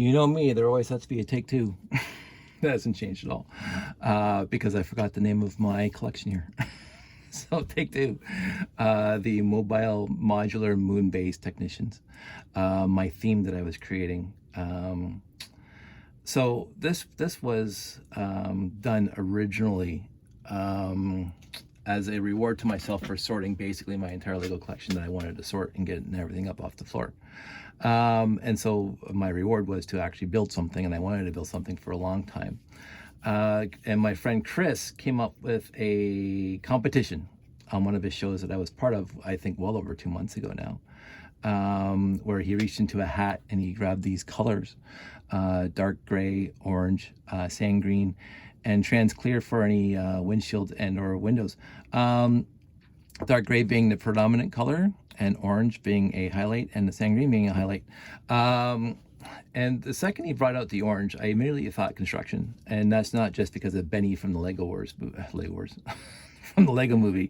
You know me, there always has to be a take two. That hasn't changed at all, because I forgot the name of my collection here. So take two, the mobile modular moon base technicians, my theme that I was creating. So this was done originally as a reward to myself for sorting basically my entire Lego collection that I wanted to sort and get everything up off the floor. And so my reward was to actually build something, and I wanted to build something for a long time. And my friend Chris came up with a competition on one of his shows that I was part of, I think well over 2 months ago now, where he reached into a hat and he grabbed these colors, dark gray, orange, sand green, and trans clear for any windshield and or windows. Dark gray being the predominant color, and orange being a highlight, and the sand green being a highlight. And the second he brought out the orange, I immediately thought construction. And that's not just because of Benny from the Lego Wars, from the Lego movie.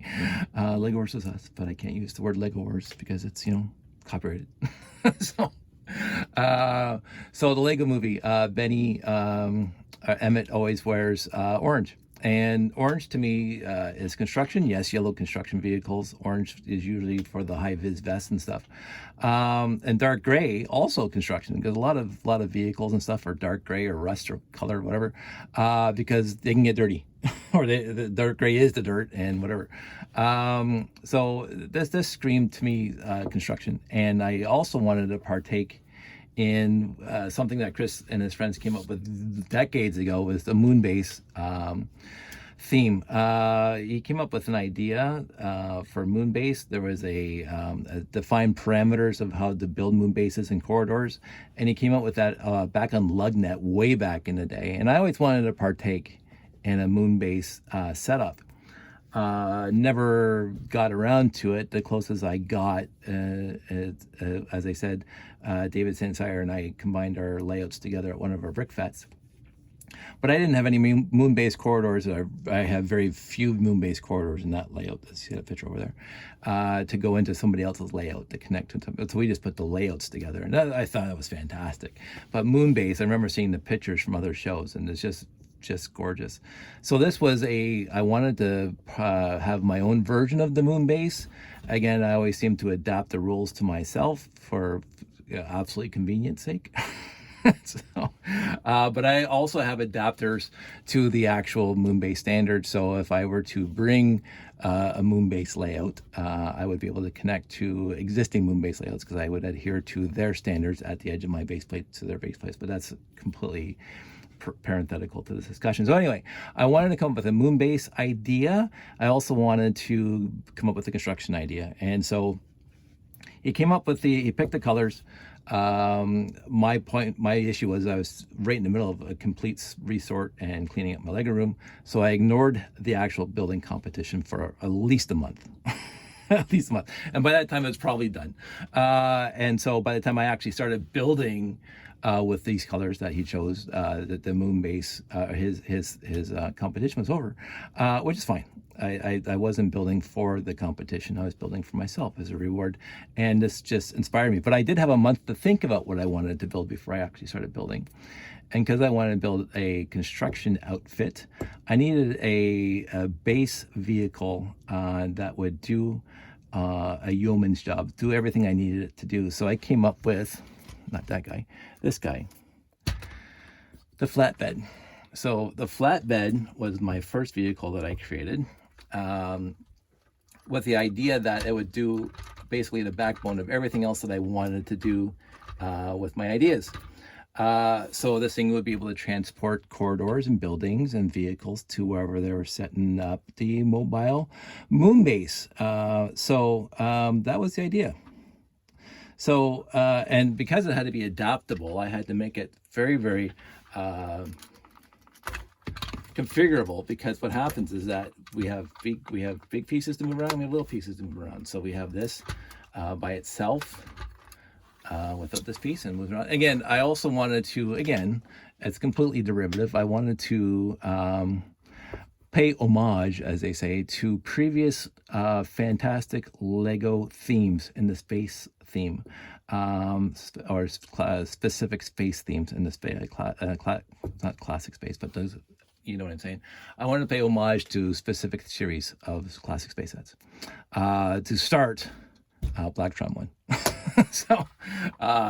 Lego Wars is us, but I can't use the word Lego Wars because it's, copyrighted. So the Lego movie, Benny, Emmett always wears orange. And orange to me is construction. Yes, yellow construction vehicles. Orange is usually for the high vis vests and stuff. And dark gray also construction, because a lot of vehicles and stuff are dark gray or rust or color or whatever, because they can get dirty, or the dark gray is the dirt and whatever. So this screamed to me construction, and I also wanted to partake in something that Chris and his friends came up with decades ago, was the moon base theme. He came up with an idea for moon base. There was a defined parameters of how to build moon bases and corridors, and he came up with that back on LugNet way back in the day. And I always wanted to partake in a moon base setup. Never got around to it. The closest I got, as I said, David St. Cyr and I combined our layouts together at one of our brick fests. But I didn't have any moon-based corridors. I have very few moon-based corridors in that layout. Let's see that picture over there. To go into somebody else's layout to connect to them. So we just put the layouts together, and I thought that was fantastic. But moon-based, I remember seeing the pictures from other shows, and it's just gorgeous. So this was I wanted to have my own version of the moon base. Again, I always seem to adapt the rules to myself for absolute convenience sake. So, but I also have adapters to the actual moon base standard. So if I were to bring a moon base layout, I would be able to connect to existing moon base layouts, because I would adhere to their standards at the edge of my base plate to their base plates. But that's completely parenthetical to this discussion. So anyway, I wanted to come up with a moon base idea. I also wanted to come up with a construction idea. And so he picked the colors. My issue was I was right in the middle of a complete resort and cleaning up my Lego room. So I ignored the actual building competition for at least a month. At least a month. And by that time it was probably done. And so by the time I actually started building with these colors that he chose, the moon base, his competition was over, which is fine. I wasn't building for the competition. I was building for myself as a reward, and this just inspired me. But I did have a month to think about what I wanted to build before I actually started building. And because I wanted to build a construction outfit, I needed a base vehicle that would do a yeoman's job, do everything I needed it to do. So I came up with, not that guy, this guy, the flatbed. So the flatbed was my first vehicle that I created, with the idea that it would do basically the backbone of everything else that I wanted to do with my ideas. So this thing would be able to transport corridors and buildings and vehicles to wherever they were setting up the mobile moon base. So that was the idea. So, and because it had to be adaptable, I had to make it very, very configurable, because what happens is that we have big pieces to move around, we have little pieces to move around. So we have this by itself, without this piece, and moving around. Again, I also wanted to, again, it's completely derivative. I wanted to pay homage, as they say, to previous fantastic Lego themes in the space theme. or specific space themes in the space, not classic space, but those, you know what I'm saying. I wanted to pay homage to specific series of classic space sets. To start, Blacktron one. So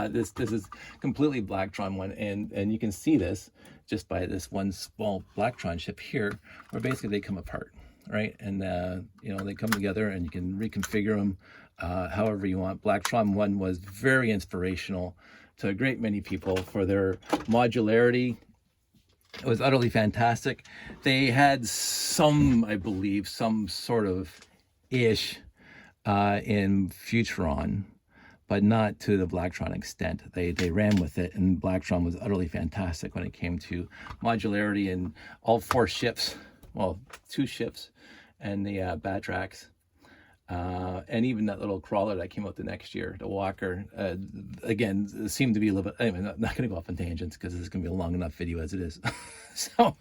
this is completely Blacktron one, and you can see this just by this one small Blacktron ship here, where basically they come apart, right? And you know, they come together, and you can reconfigure them however you want. Blacktron one was very inspirational to a great many people for their modularity. It was utterly fantastic. They had some, I believe, some sort of ish in Futuron, but not to the Blacktron extent. They ran with it, and Blacktron was utterly fantastic when it came to modularity, and all 4 ships, well, 2 ships, and the Batrax, and even that little crawler that came out the next year, the Walker, again, seemed to be a little bit, anyway, not going to go off on tangents because this is going to be a long enough video as it is. So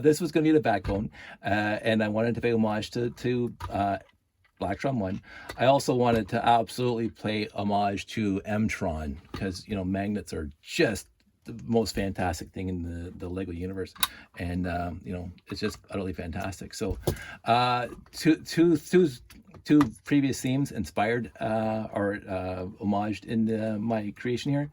this was going to be the backbone, and I wanted to pay homage to Blacktron 1. I also wanted to absolutely pay homage to M-Tron, because, you know, magnets are just the most fantastic thing in the Lego universe, and you know, it's just utterly fantastic. So two previous themes inspired or homaged in my creation here.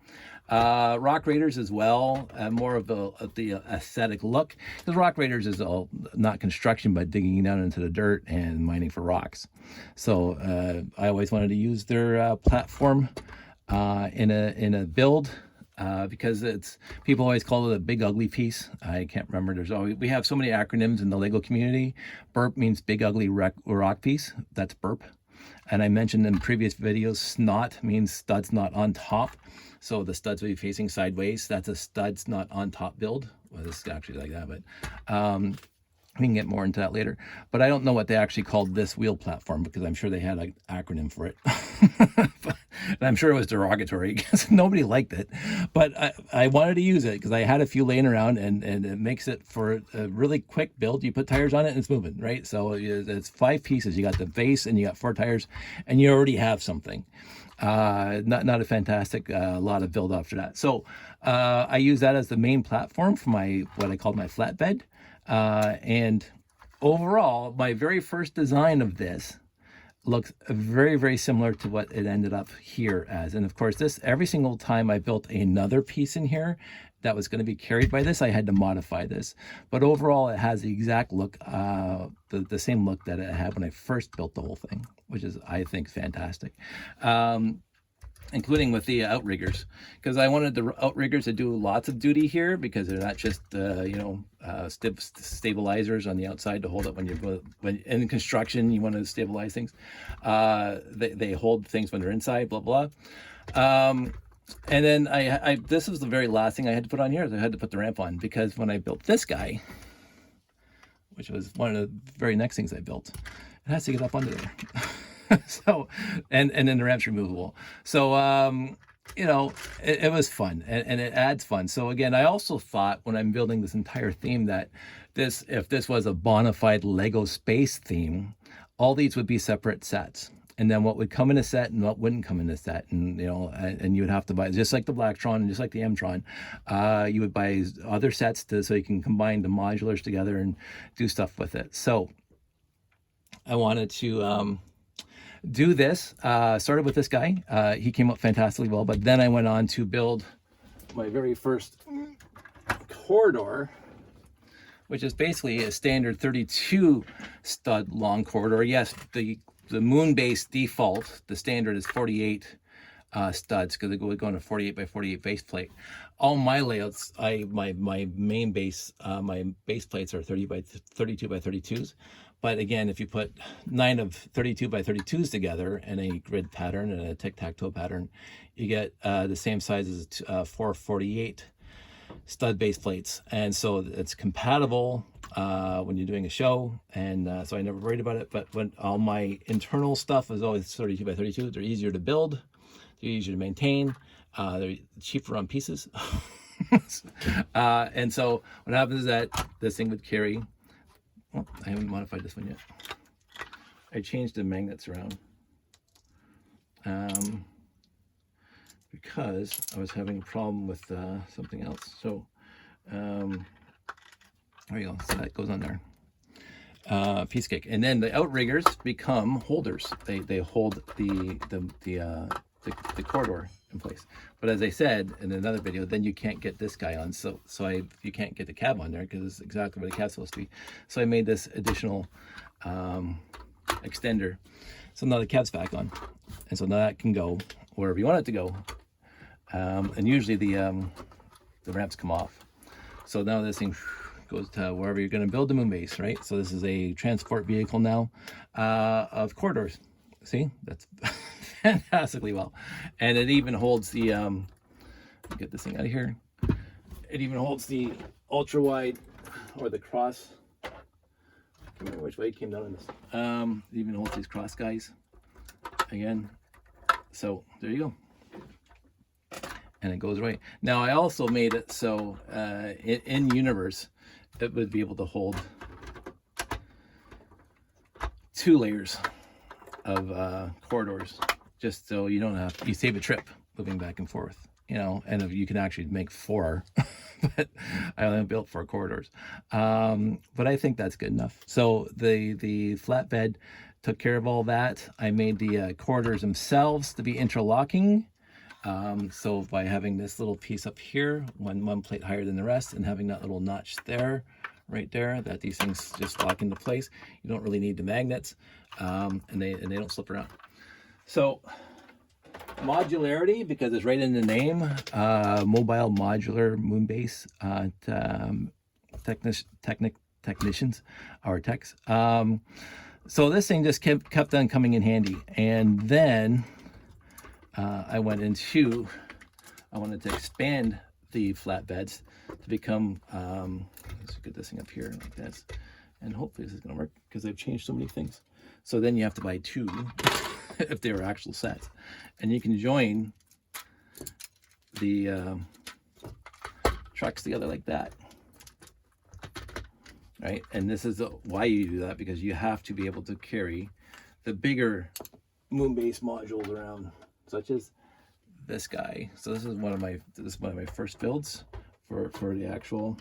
Rock Raiders as well, more of the aesthetic look, because Rock Raiders is all not construction but digging down into the dirt and mining for rocks. So I always wanted to use their platform in a build, because it's, people always call it a big ugly piece. I can't remember. We have so many acronyms in the Lego community. BURP means big ugly rock piece. That's BURP. And I mentioned in previous videos, SNOT means studs not on top. So the studs will be facing sideways. That's a studs not on top build. Well, this is actually like that, but we can get more into that later. But I don't know what they actually called this wheel platform, because I'm sure they had an acronym for it. And I'm sure it was derogatory because nobody liked it. But I wanted to use it because I had a few laying around, and it makes it for a really quick build. You put tires on it and it's moving, right? So it's 5 pieces. You got the base and you got 4 tires, and you already have something. Not a fantastic lot of build after that. So I use that as the main platform for my, what I called my flatbed. And overall, my very first design of this looks very, very similar to what it ended up here as. And of course, this, every single time I built another piece in here that was going to be carried by this, I had to modify this. But overall, it has the exact look, the same look that it had when I first built the whole thing, which is, I think, fantastic. Including with the outriggers, because I wanted the outriggers to do lots of duty here, because they're not just you know, stabilizers on the outside to hold up when in construction you want to stabilize things. They hold things when they're inside, blah blah. And then I this was the very last thing I had to put on here. I had to put the ramp on, because when I built this guy, which was one of the very next things I built, it has to get up under there. So, and then the ramp's removable. So, you know, it was fun, and it adds fun. So again, I also thought when I'm building this entire theme that if this was a bona fide Lego space theme, all these would be separate sets. And then what would come in a set and what wouldn't come in a set, and you know, and you would have to buy, just like the Blacktron and just like the M-Tron, you would buy other sets so you can combine the modulars together and do stuff with it. So I wanted to do this. Started with this guy. He came up fantastically well, but then I went on to build my very first corridor, which is basically a standard 32 stud long corridor. Yes, the moon base default, the standard is 48 studs, because it would go on a 48 by 48 base plate. All my layouts, my main base, my base plates are 30 by 32 by 32s. But again, if you put 9 of 32 by 32s together in a grid pattern and a tic-tac-toe pattern, you get the same size as 448 stud base plates. And so it's compatible when you're doing a show. And so I never worried about it. But when all my internal stuff is always 32 by 32, they're easier to build, they're easier to maintain, they're cheaper on pieces. And so what happens is that this thing would carry, well, I haven't modified this one yet. I changed the magnets around. because I was having a problem with something else. So there you go. So that goes on there. Piece cake. And then the outriggers become holders. They hold the corridor in place. But as I said in another video, then you can't get this guy on. So you can't get the cab on there because it's exactly what a cab's supposed to be. So I made this additional extender. So now the cab's back on, and so now that can go wherever you want it to go. And usually the ramps come off. So now this thing goes to wherever you're going to build the moon base, right? So this is a transport vehicle now of corridors. See, that's fantastically well. And it even holds the, get this thing out of here. It even holds the ultra wide or the cross. I can't remember which way it came down on this. It even holds these cross guys again. So there you go. And it goes right. Now I also made it so in universe, it would be able to hold 2 layers of corridors, just so you don't have, you save a trip moving back and forth, you know, and if you can actually make 4, but I only built 4 corridors. But I think that's good enough. So the flatbed took care of all that. I made the corridors themselves to be interlocking. So by having this little piece up here, one plate higher than the rest, and having that little notch there, right there, that these things just lock into place. You don't really need the magnets, and they don't slip around. So modularity, because it's right in the name, mobile modular moon base technicians or techs. So this thing just kept on coming in handy, and then I wanted to expand the flatbeds to become, let's get this thing up here like this, and hopefully this is going to work because they've changed so many things. So then you have to buy 2 if they were actual sets, and you can join the trucks together like that, right? And this is why you do that, because you have to be able to carry the bigger moon base modules around, such as this guy. So this is one of my first builds for the actual.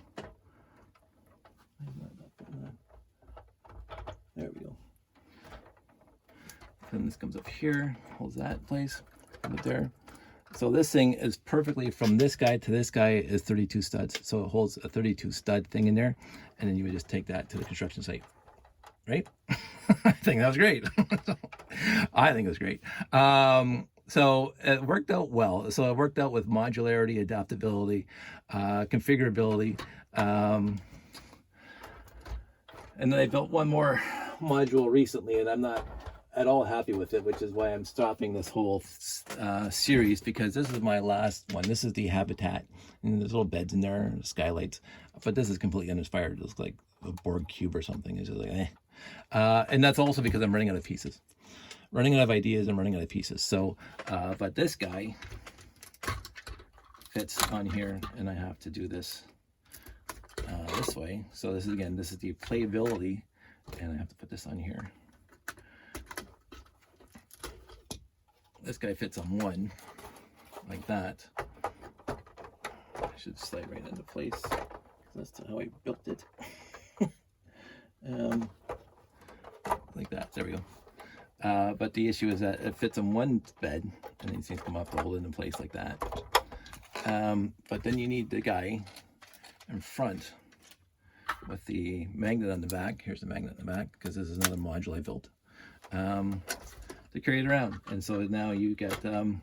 There we go. And this comes up here, holds that in place, up there. So this thing is perfectly, from this guy to this guy is 32 studs. So it holds a 32 stud thing in there, and then you would just take that to the construction site, right? I think that was great. I think it was great. So it worked out well. So it worked out with modularity, adaptability, configurability. And then I built one more module recently, and I'm not at all happy with it, which is why I'm stopping this whole series, because this is my last one. This is the habitat, and there's little beds in there, skylights, but this is completely uninspired. It looks like a Borg cube or something. It's just like, eh. And that's also because I'm running out of pieces. Running out of ideas and running out of pieces. So, but this guy fits on here, and I have to do this this way. So this is, again, this is the playability, and I have to put this on here. This guy fits on one, like that. I should slide right into place, because that's how I built it. Like that, there we go. But the issue is that it fits on one bed, and these things come off to hold it in place like that. But then you need the guy in front with the magnet on the back. Here's the magnet on the back, because this is another module I built, to carry it around. And so now you get, and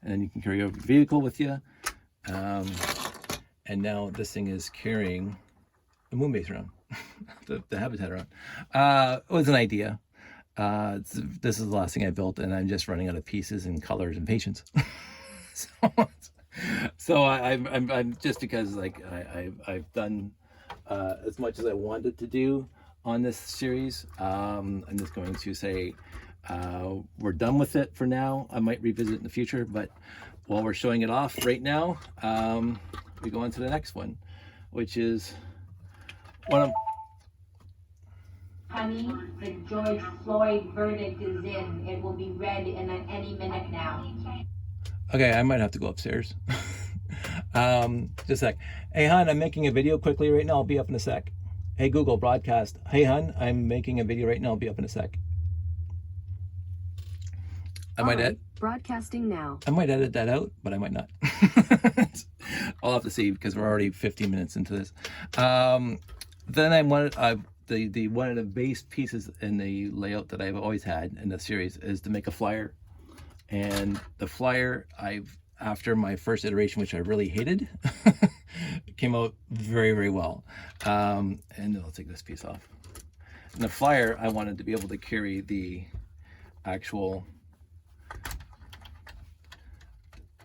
then you can carry a vehicle with you. And now this thing is carrying the moon base around, the habitat around. It was an idea. This is the last thing I built, and I'm just running out of pieces and colors and patience. so I'm just, because like I've done as much as I wanted to do on this series. I'm just going to say we're done with it for now. I might revisit it in the future, but while we're showing it off right now, we go on to the next one, which is one of. Honey, the George Floyd verdict is in. It will be read in any minute now. Okay, I might have to go upstairs. Just a sec. Hey, hon, I'm making a video quickly right now. I'll be up in a sec. Hey, Google, broadcast. Hey, hon, I'm making a video right now. I'll be up in a sec. Broadcasting now. I might edit that out, but I might not. I'll have to see because we're already 15 minutes into this. Then I wanted the one of the base pieces in the layout that I've always had in the series is to make a flyer. And the flyer, after my first iteration, which I really hated, it came out very, very well. And I'll take this piece off. And the flyer, I wanted to be able to carry the actual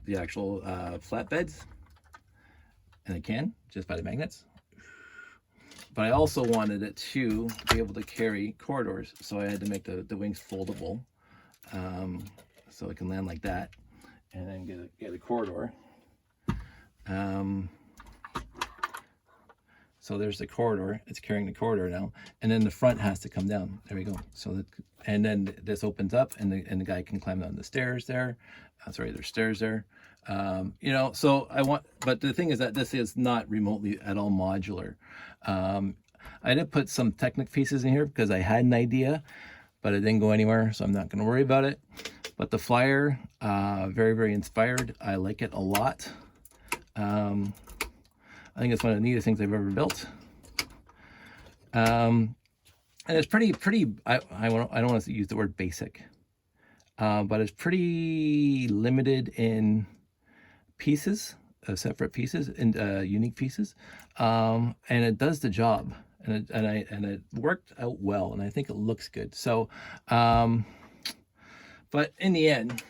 flatbeds, and it can just by the magnets. But I also wanted it to be able to carry corridors, so I had to make the wings foldable, so it can land like that, and then get a corridor. So there's the corridor. It's carrying the corridor now, and then the front has to come down. There we go. So that, and then this opens up, and the guy can climb down the stairs there. Sorry, there's stairs there. You know, so but the thing is that this is not remotely at all modular. I did put some Technic pieces in here because I had an idea, but it didn't go anywhere, so I'm not going to worry about it. But the flyer, very, very inspired. I like it a lot. I think it's one of the neatest things I've ever built. And it's pretty, I don't want to use the word basic, but it's pretty limited in pieces, separate pieces, and unique pieces. And it does the job, and it worked out well, and I think it looks good. So, but in the end,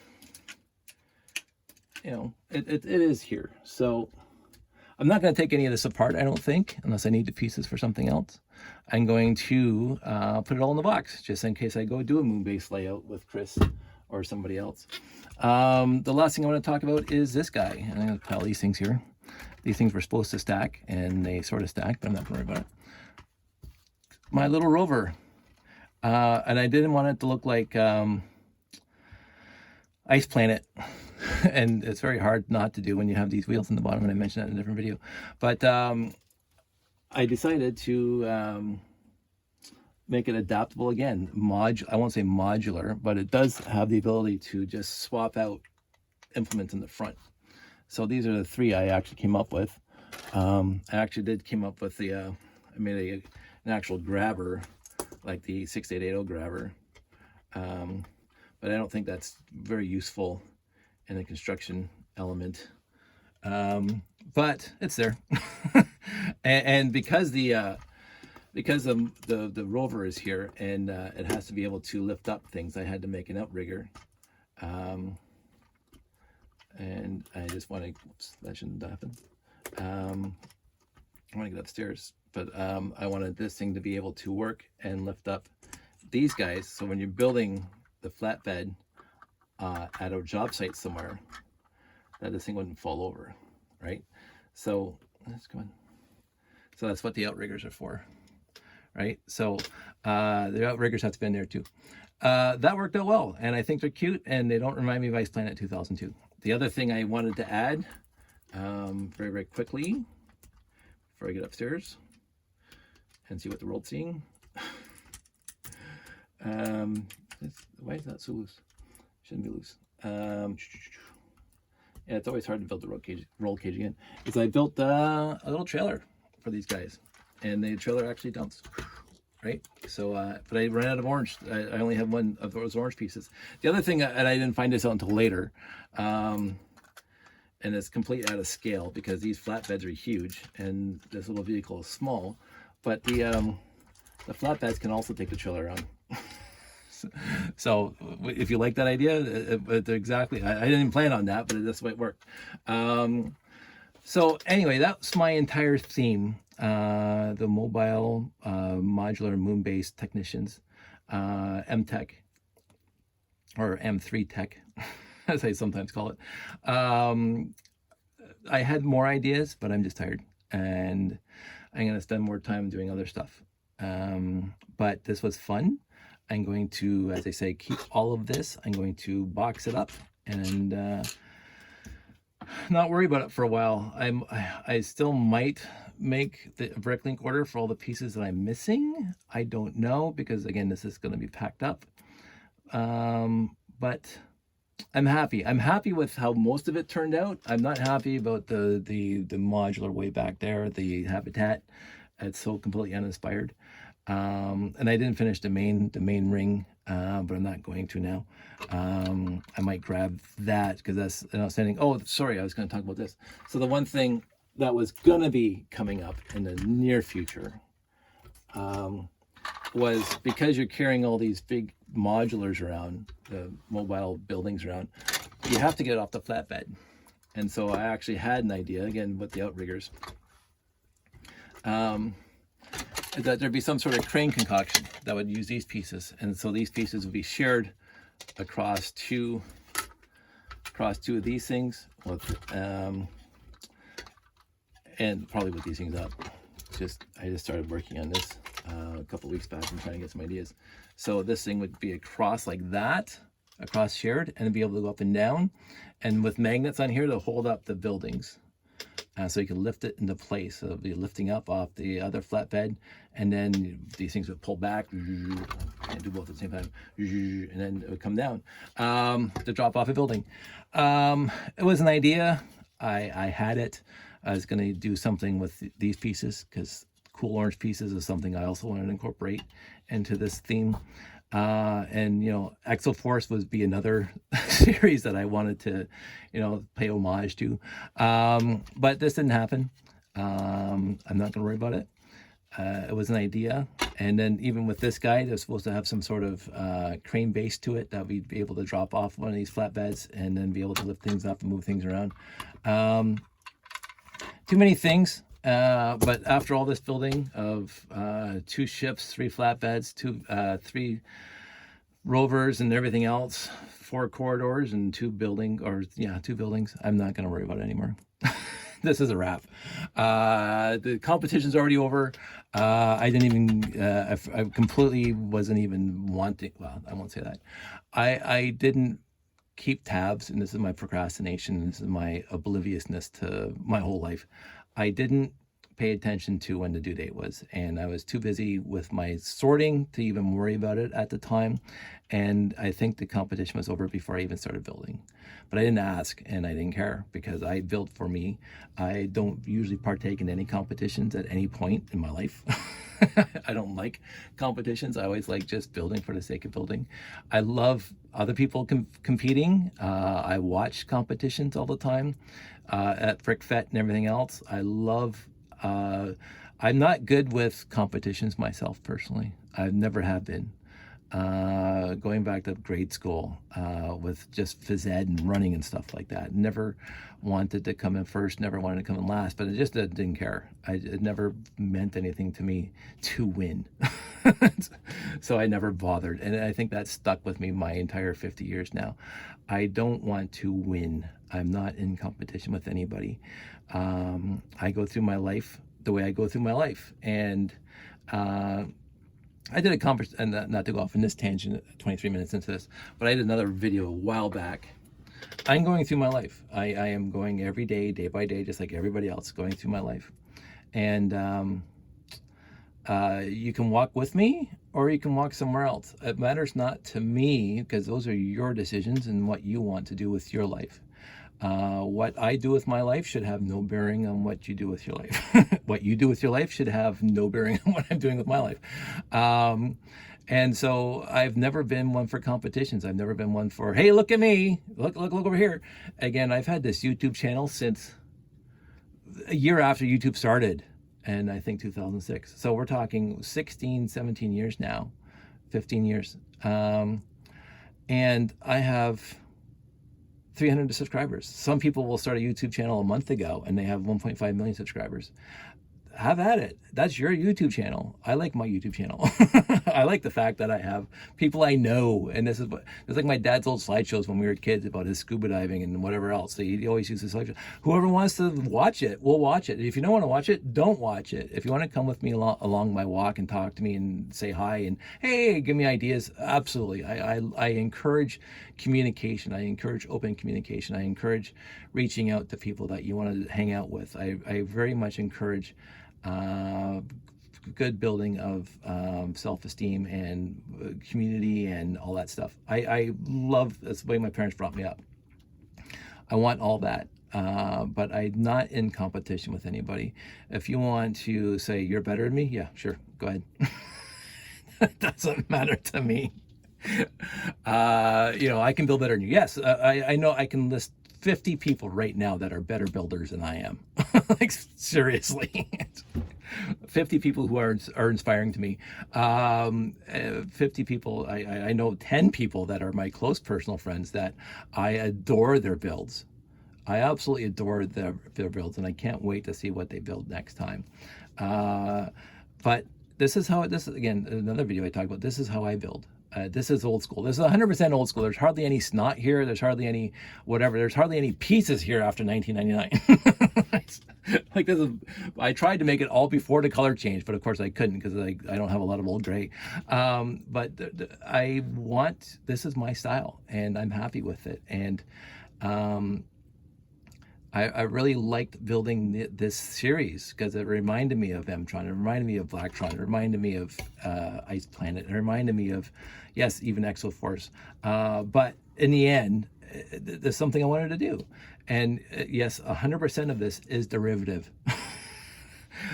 you know, it is here. So I'm not going to take any of this apart, I don't think, unless I need the pieces for something else. I'm going to put it all in the box, just in case I go do a moon-based layout with Chris or somebody else. The last thing I want to talk about is this guy. I'm going to pile these things here. These things were supposed to stack, and they sort of stacked, but I'm not going to worry about it. My little rover. And I didn't want it to look like Ice Planet. And it's very hard not to do when you have these wheels in the bottom, and I mentioned that in a different video. But I decided to make it adaptable again. I won't say modular, but it does have the ability to just swap out implements in the front. So these are the three I actually came up with. I actually did came up with I made an actual grabber, like the 6880 grabber. But I don't think that's very useful in a construction element. But it's there. and because the rover is here, and it has to be able to lift up things, I had to make an outrigger. And I just want to, oops, that shouldn't happen. I want to get upstairs, but I wanted this thing to be able to work and lift up these guys. So when you're building the flatbed at a job site somewhere, that this thing wouldn't fall over, right? So let's go on. So that's what the outriggers are for, right? So the outriggers have to be in there too. That worked out well, and I think they're cute, and they don't remind me of Ice Planet 2002. The other thing I wanted to add very, very quickly before I get upstairs and see what the world's seeing. Why is that so loose? Shouldn't be loose. Yeah, it's always hard to build the roll cage again. Is I built a little trailer for these guys, and the trailer actually dumps, right? So, but I ran out of orange. I only have one of those orange pieces. The other thing, and I didn't find this out until later, and it's completely out of scale because these flatbeds are huge and this little vehicle is small, but the flatbeds can also take the trailer around. So if you like that idea, exactly, I didn't plan on that, but that's the way it worked. So anyway, that's my entire theme. The mobile modular moon-based technicians, M-Tech, or M3 Tech, as I sometimes call it. I had more ideas, but I'm just tired, and I'm going to spend more time doing other stuff. But this was fun. I'm going to, as I say, keep all of this. I'm going to box it up and not worry about it for a while. I still might make the bricklink order for all the pieces that I'm missing. I don't know, because again, this is going to be packed up. But I'm happy. I'm happy with how most of it turned out. I'm not happy about the modular way back there, the habitat. It's so completely uninspired. And I didn't finish the main ring, but I'm not going to now. I might grab that because that's an outstanding. Oh, sorry, I was going to talk about this. So the one thing that was going to be coming up in the near future was, because you're carrying all these big modulars around, the mobile buildings around, you have to get it off the flatbed. And so I actually had an idea, again with the outriggers, that there'd be some sort of crane concoction that would use these pieces, and so these pieces would be shared across two of these things, with, and probably with these things up. I just started working on this a couple weeks back and trying to get some ideas. So this thing would be across like that, across shared, and be able to go up and down, and with magnets on here to hold up the buildings. So you can lift it into place. So it'll be lifting up off the other flatbed, and then these things would pull back and do both at the same time, and then it would come down to drop off a building. It was an idea. I had it. I was going to do something with these pieces, because cool orange pieces is something I also wanted to incorporate into this theme. And Exoforce would be another series that I wanted to pay homage to, but this didn't happen. I'm not gonna worry about it. It was an idea, and then even with this guy, they're supposed to have some sort of crane base to it that we'd be able to drop off one of these flatbeds and then be able to lift things up and move things around. Too many things. But after all this building of 2 ships, 3 flatbeds, 3 rovers and everything else, 4 corridors and 2 buildings, I'm not going to worry about it anymore. This is a wrap. The competition's already over. I didn't even, I completely wasn't even wanting, well, I won't say that. I didn't keep tabs, and this is my procrastination, this is my obliviousness to my whole life. I didn't pay attention to when the due date was, and I was too busy with my sorting to even worry about it at the time. And I think the competition was over before I even started building. But I didn't ask, and I didn't care, because I built for me. I don't usually partake in any competitions at any point in my life. I don't like competitions. I always like just building for the sake of building. I love other people competing. I watch competitions all the time at FrickFet and everything else. I love, I'm not good with competitions myself personally. I never have been. Going back to grade school with just phys ed and running and stuff like that. Never wanted to come in first, never wanted to come in last, but I just didn't care. It never meant anything to me to win. So I never bothered. And I think that stuck with me my entire 50 years now. I don't want to win. I'm not in competition with anybody. I go through my life the way I go through my life. And I did a conference, and not to go off in this tangent 23 minutes into this, but I did another video a while back. I'm going through my life. I am going every day, day by day, just like everybody else, going through my life. And you can walk with me, or you can walk somewhere else. It matters not to me, because those are your decisions and what you want to do with your life. What I do with my life should have no bearing on what you do with your life. What you do with your life should have no bearing on what I'm doing with my life. And so I've never been one for competitions. I've never been one for, hey, look at me. Look over here. Again, I've had this YouTube channel since a year after YouTube started, and I think 2006. So we're talking 16, 17 years now, 15 years. And I have 300 subscribers. Some people will start a YouTube channel a month ago and they have 1.5 million subscribers. have at it. That's your YouTube channel. I like my YouTube channel. I like the fact that I have people I know, and this is like my dad's old slideshows when we were kids about his scuba diving and whatever else. So he always uses slideshows. Whoever wants to watch it, we'll watch it. If you don't want to watch it, don't watch it. If you want to come with me along my walk and talk to me and say hi and hey, give me ideas, absolutely. I encourage communication. I encourage open communication. I encourage reaching out to people that you want to hang out with. I very much encourage good building of self-esteem and community and all that stuff. I love, that's the way my parents brought me up. I want all that, but I'm not in competition with anybody. If you want to say you're better than me, yeah, sure, go ahead. It doesn't matter to me. I can build better than you. Yes, I know I can list 50 people right now that are better builders than I am. Like, seriously. 50 people who are inspiring to me. 50 people, I know 10 people that are my close personal friends that I adore their builds. I absolutely adore their builds, and I can't wait to see what they build next time. But this is again, another video I talk about, this is how I build. This is old school. This is 100% old school. There's hardly any snot here. There's hardly any whatever. There's hardly any pieces here after 1999. Like, this is, I tried to make it all before the color change, but of course I couldn't because I don't have a lot of old gray. But this is my style, and I'm happy with it. And I really liked building this series because it reminded me of M-Tron, it reminded me of Blacktron, it reminded me of Ice Planet, it reminded me of, yes, even Exoforce. But in the end, there's something I wanted to do. And yes, 100% of this is derivative.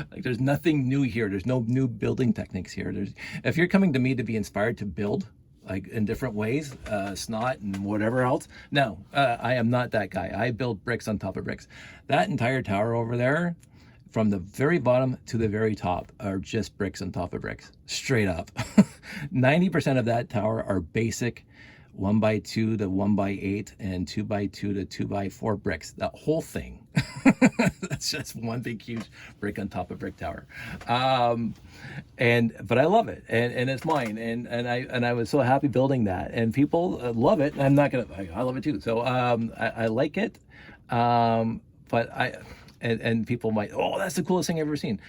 Like, there's nothing new here. There's no new building techniques here. If you're coming to me to be inspired to build, like in different ways, snot and whatever else. No, I am not that guy. I build bricks on top of bricks. That entire tower over there, from the very bottom to the very top, are just bricks on top of bricks, straight up. 90% of that tower are basic 1x2 to 1x8 and 2x2 to 2x4 bricks. That whole thing. That's just one big huge brick on top of brick tower. But I love it, and it's mine, and I was so happy building that, and people love it. I'm not gonna, I love it too. So I like it, but and people might, oh, that's the coolest thing I've ever seen.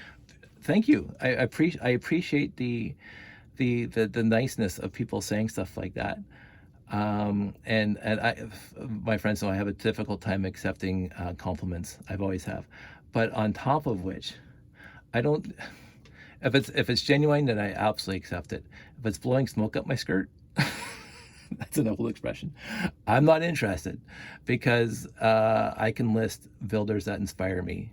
Thank you. I appreciate the niceness of people saying stuff like that. My friends know I have a difficult time accepting compliments. I've always have, but on top of which, I don't. If it's genuine, then I absolutely accept it. If it's blowing smoke up my skirt, that's an old expression. I'm not interested, because I can list builders that inspire me,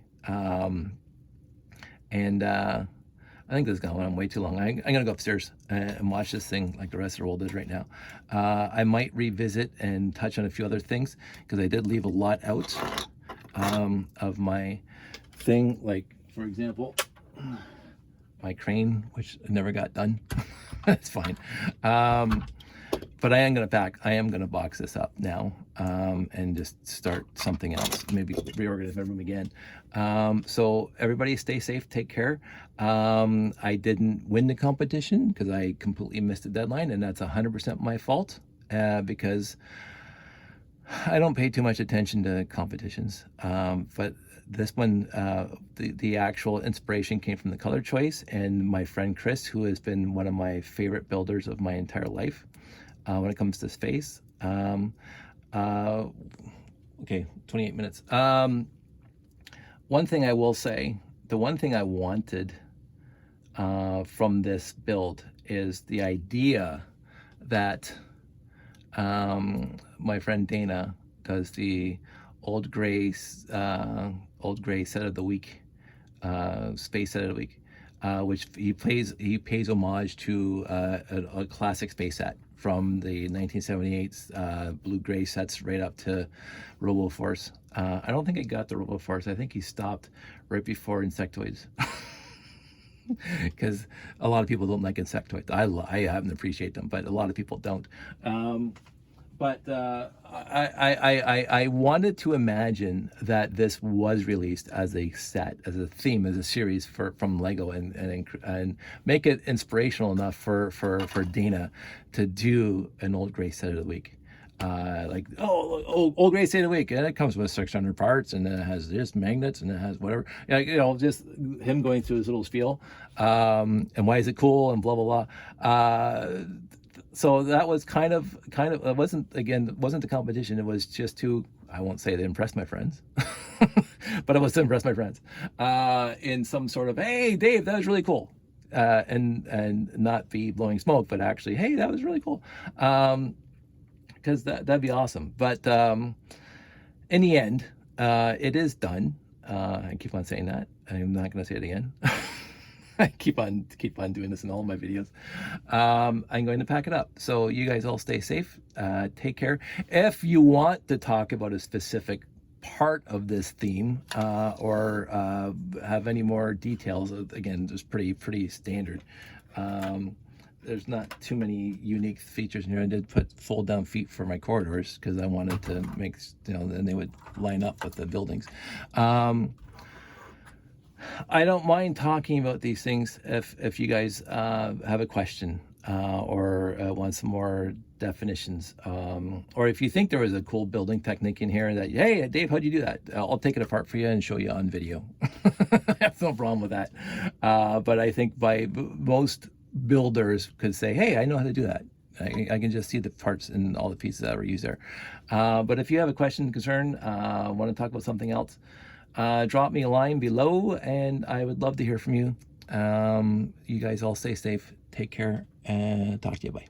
I think this is going on way too long. I'm going to go upstairs and watch this thing like the rest of the world is right now. I might revisit and touch on a few other things, because I did leave a lot out of my thing. Like, for example, my crane, which never got done. That's fine. But I am going to box this up now and just start something else. Maybe reorganize my room again. So everybody stay safe, take care. I didn't win the competition because I completely missed the deadline, and that's 100% my fault, because I don't pay too much attention to competitions. But this one, the actual inspiration came from the color choice and my friend Chris, who has been one of my favorite builders of my entire life. When it comes to space. Okay, 28 minutes. One thing I will say, the one thing I wanted from this build is the idea that my friend Dana does the old gray set of the week, space set of the week, which he pays homage to a classic space set from the 1978 blue-gray sets right up to RoboForce. I don't think I got the RoboForce. I think he stopped right before Insectoids. Because a lot of people don't like Insectoids. I happen to appreciate them, but a lot of people don't. But I wanted to imagine that this was released as a set, as a theme, as a series from Lego, and make it inspirational enough for Dana to do an Old Gray set of the week. Like, Old Gray set of the week, and it comes with 600 parts, and then it has this magnets, and it has whatever, like, just him going through his little spiel, and why is it cool, and blah blah blah. So that was kind of it wasn't the competition. It was just to, I won't say to impress my friends, but it was to impress my friends in some sort of, hey Dave, that was really cool, and not be blowing smoke, but actually, hey, that was really cool, because that'd be awesome. But in the end, it is done. I keep on saying that. I'm not going to say it again. I keep on doing this in all my videos. I'm going to pack it up. So you guys all stay safe. Take care. If you want to talk about a specific part of this theme, or have any more details, again, just pretty standard. There's not too many unique features in here. I did put fold down feet for my corridors because I wanted to make, then they would line up with the buildings. I don't mind talking about these things if you guys have a question, or want some more definitions, or if you think there was a cool building technique in here that, hey Dave, how'd you do that? I'll take it apart for you and show you on video. I have no problem with that. But I think most builders could say, hey, I know how to do that. I can just see the parts and all the pieces that were used there. But if you have a question, concern, want to talk about something else, drop me a line below, and I would love to hear from you. You guys all stay safe, take care, and talk to you. Bye.